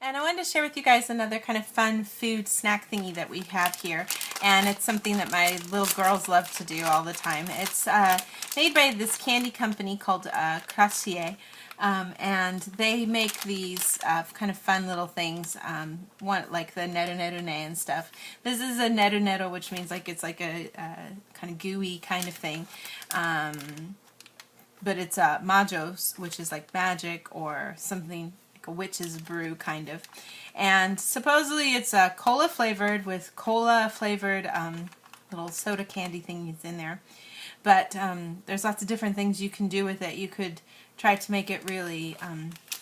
And I wanted to share with you guys another kind of fun food snack thingy that we have here. And it's something that my little girls love to do all the time. It's made by this candy company called Crassier. And they make these kind of fun little things, one like the NeruNeru and stuff. This is a NeruNeru, which means like it's like a kind of gooey kind of thing. But it's majos, which is like magic or something like a witch's brew kind of. And supposedly it's cola flavored with cola flavored little soda candy thingies in there. But there's lots of different things you can do with it. You could try to make it really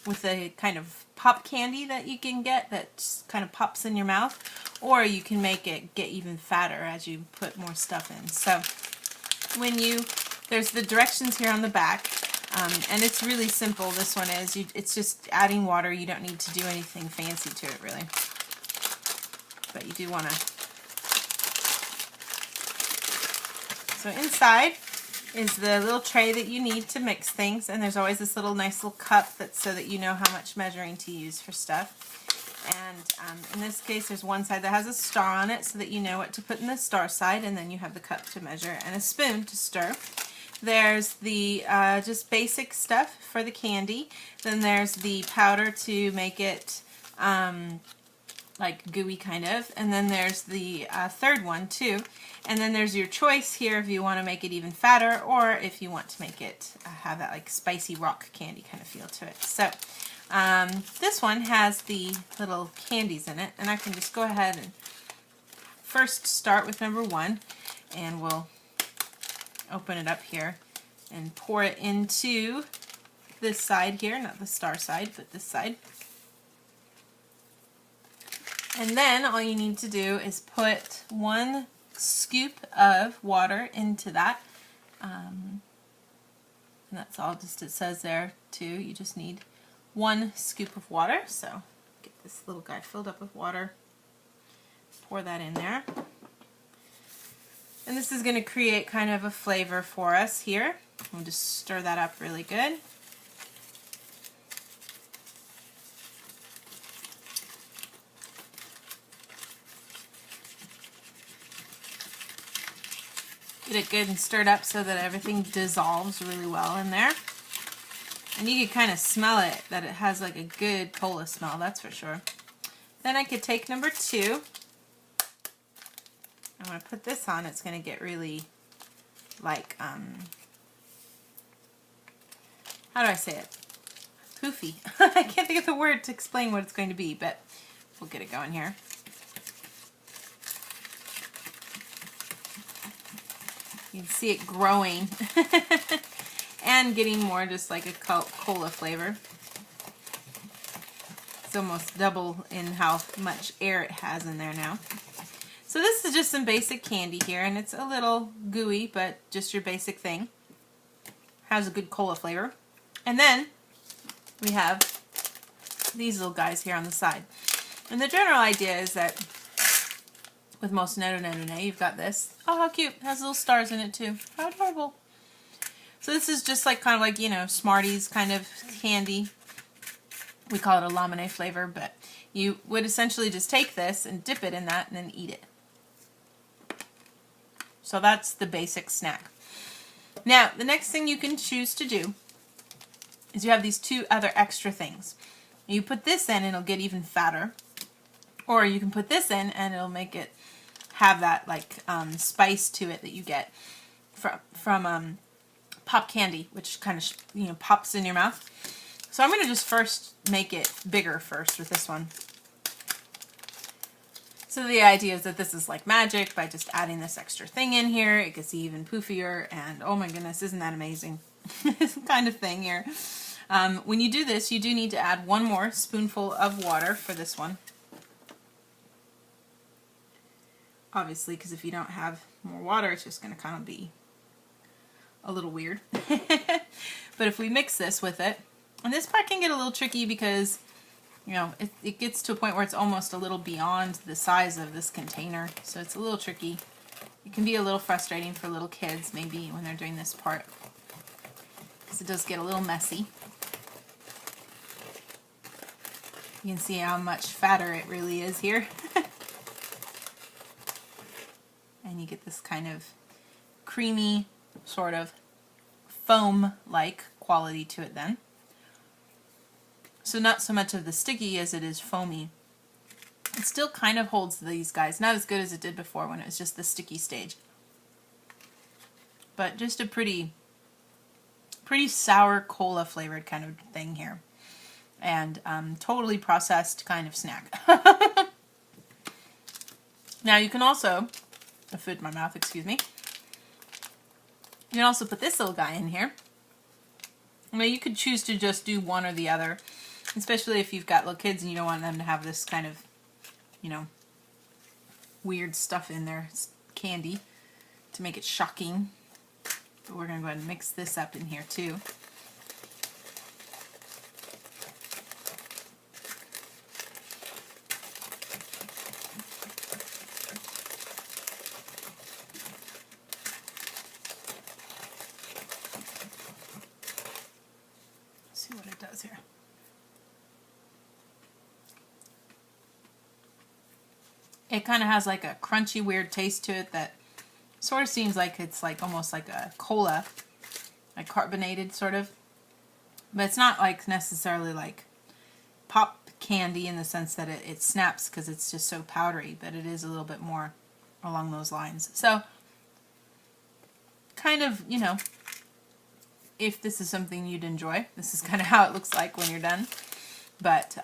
with the kind of pop candy that you can get that kind of pops in your mouth, or you can make it get even fatter as you put more stuff in. So there's the directions here on the back, and it's really simple. This one is, it's just adding water. You don't need to do anything fancy to it really, but you do want to. So inside is the little tray that you need to mix things, and there's always this nice little cup that's so that you know how much measuring to use for stuff. And in this case there's one side that has a star on it so that you know what to put in the star side, and then you have the cup to measure and a spoon to stir. There's the just basic stuff for the candy. Then there's the powder to make it like gooey kind of, and then there's the third one too, and then there's your choice here if you want to make it even fatter or if you want to make it have that like spicy rock candy kind of feel to it. So this one has the little candies in it, and I can just go ahead and first start with number one, and we'll open it up here and pour it into this side here, not the star side, but this side. And then all you need to do is put 1 scoop of water into that. And that's all, just it says there too. You just need 1 scoop of water. So get this little guy filled up with water. Pour that in there. And this is going to create kind of a flavor for us here. We'll just stir that up really good. Get it good and stirred up so that everything dissolves really well in there. And you can kind of smell it, that it has like a good cola smell, that's for sure. Then I could take number 2. I'm going to put this on. It's going to get really like, how do I say it? Poofy. I can't think of the word to explain what it's going to be, but we'll get it going here. You can see it growing and getting more just like a cola flavor. It's almost double in how much air it has in there now. So this is just some basic candy here, and it's a little gooey, but just your basic thing. Has a good cola flavor. And then we have these little guys here on the side. And the general idea is that with most NeruNeru, you've got this. Oh, how cute. It has little stars in it too. How adorable. So this is just like kind of like, you know, Smarties kind of candy. We call it a lamine flavor, but you would essentially just take this and dip it in that and then eat it. So that's the basic snack. Now, the next thing you can choose to do is you have these 2 other extra things. You put this in and it'll get even fatter. Or you can put this in and it'll make it have that like spice to it that you get from pop candy, which kind of pops in your mouth. So I'm going to just first make it bigger first with this one. So the idea is that this is like magic. By just adding this extra thing in here, it gets even poofier, and oh my goodness, isn't that amazing? Kind of thing here. When you do this, you do need to add 1 more spoonful of water for this one. Obviously, because if you don't have more water, it's just going to kind of be a little weird. But if we mix this with it, and this part can get a little tricky because, you know, it gets to a point where it's almost a little beyond the size of this container. So it's a little tricky. It can be a little frustrating for little kids maybe when they're doing this part, because it does get a little messy. You can see how much fatter it really is here. And you get this kind of creamy, sort of foam-like quality to it then. So not so much of the sticky as it is foamy. It still kind of holds these guys. Not as good as it did before when it was just the sticky stage. But just a pretty sour cola flavored kind of thing here. And totally processed kind of snack. Now you can also, food in my mouth, excuse me. You can also put this little guy in here. Now you could choose to just do one or the other, especially if you've got little kids and you don't want them to have this kind of, you know, weird stuff in their candy to make it shocking. But we're going to go ahead and mix this up in here too. See what it does here. It kind of has like a crunchy, weird taste to it that sort of seems like it's like almost like a cola, like carbonated sort of. But it's not like necessarily like pop candy in the sense that it snaps because it's just so powdery, but it is a little bit more along those lines. So kind of, you know, if this is something you'd enjoy, this is kind of how it looks like when you're done. But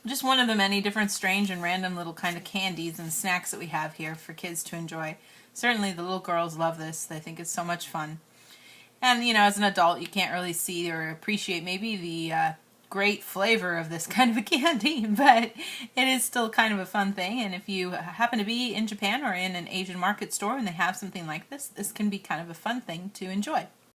just one of the many different strange and random little kind of candies and snacks that we have here for kids to enjoy. Certainly the little girls love this. They think it's so much fun. And, you know, as an adult, you can't really see or appreciate maybe the great flavor of this kind of a candy, but it is still kind of a fun thing. And if you happen to be in Japan or in an Asian market store and they have something like this, this can be kind of a fun thing to enjoy.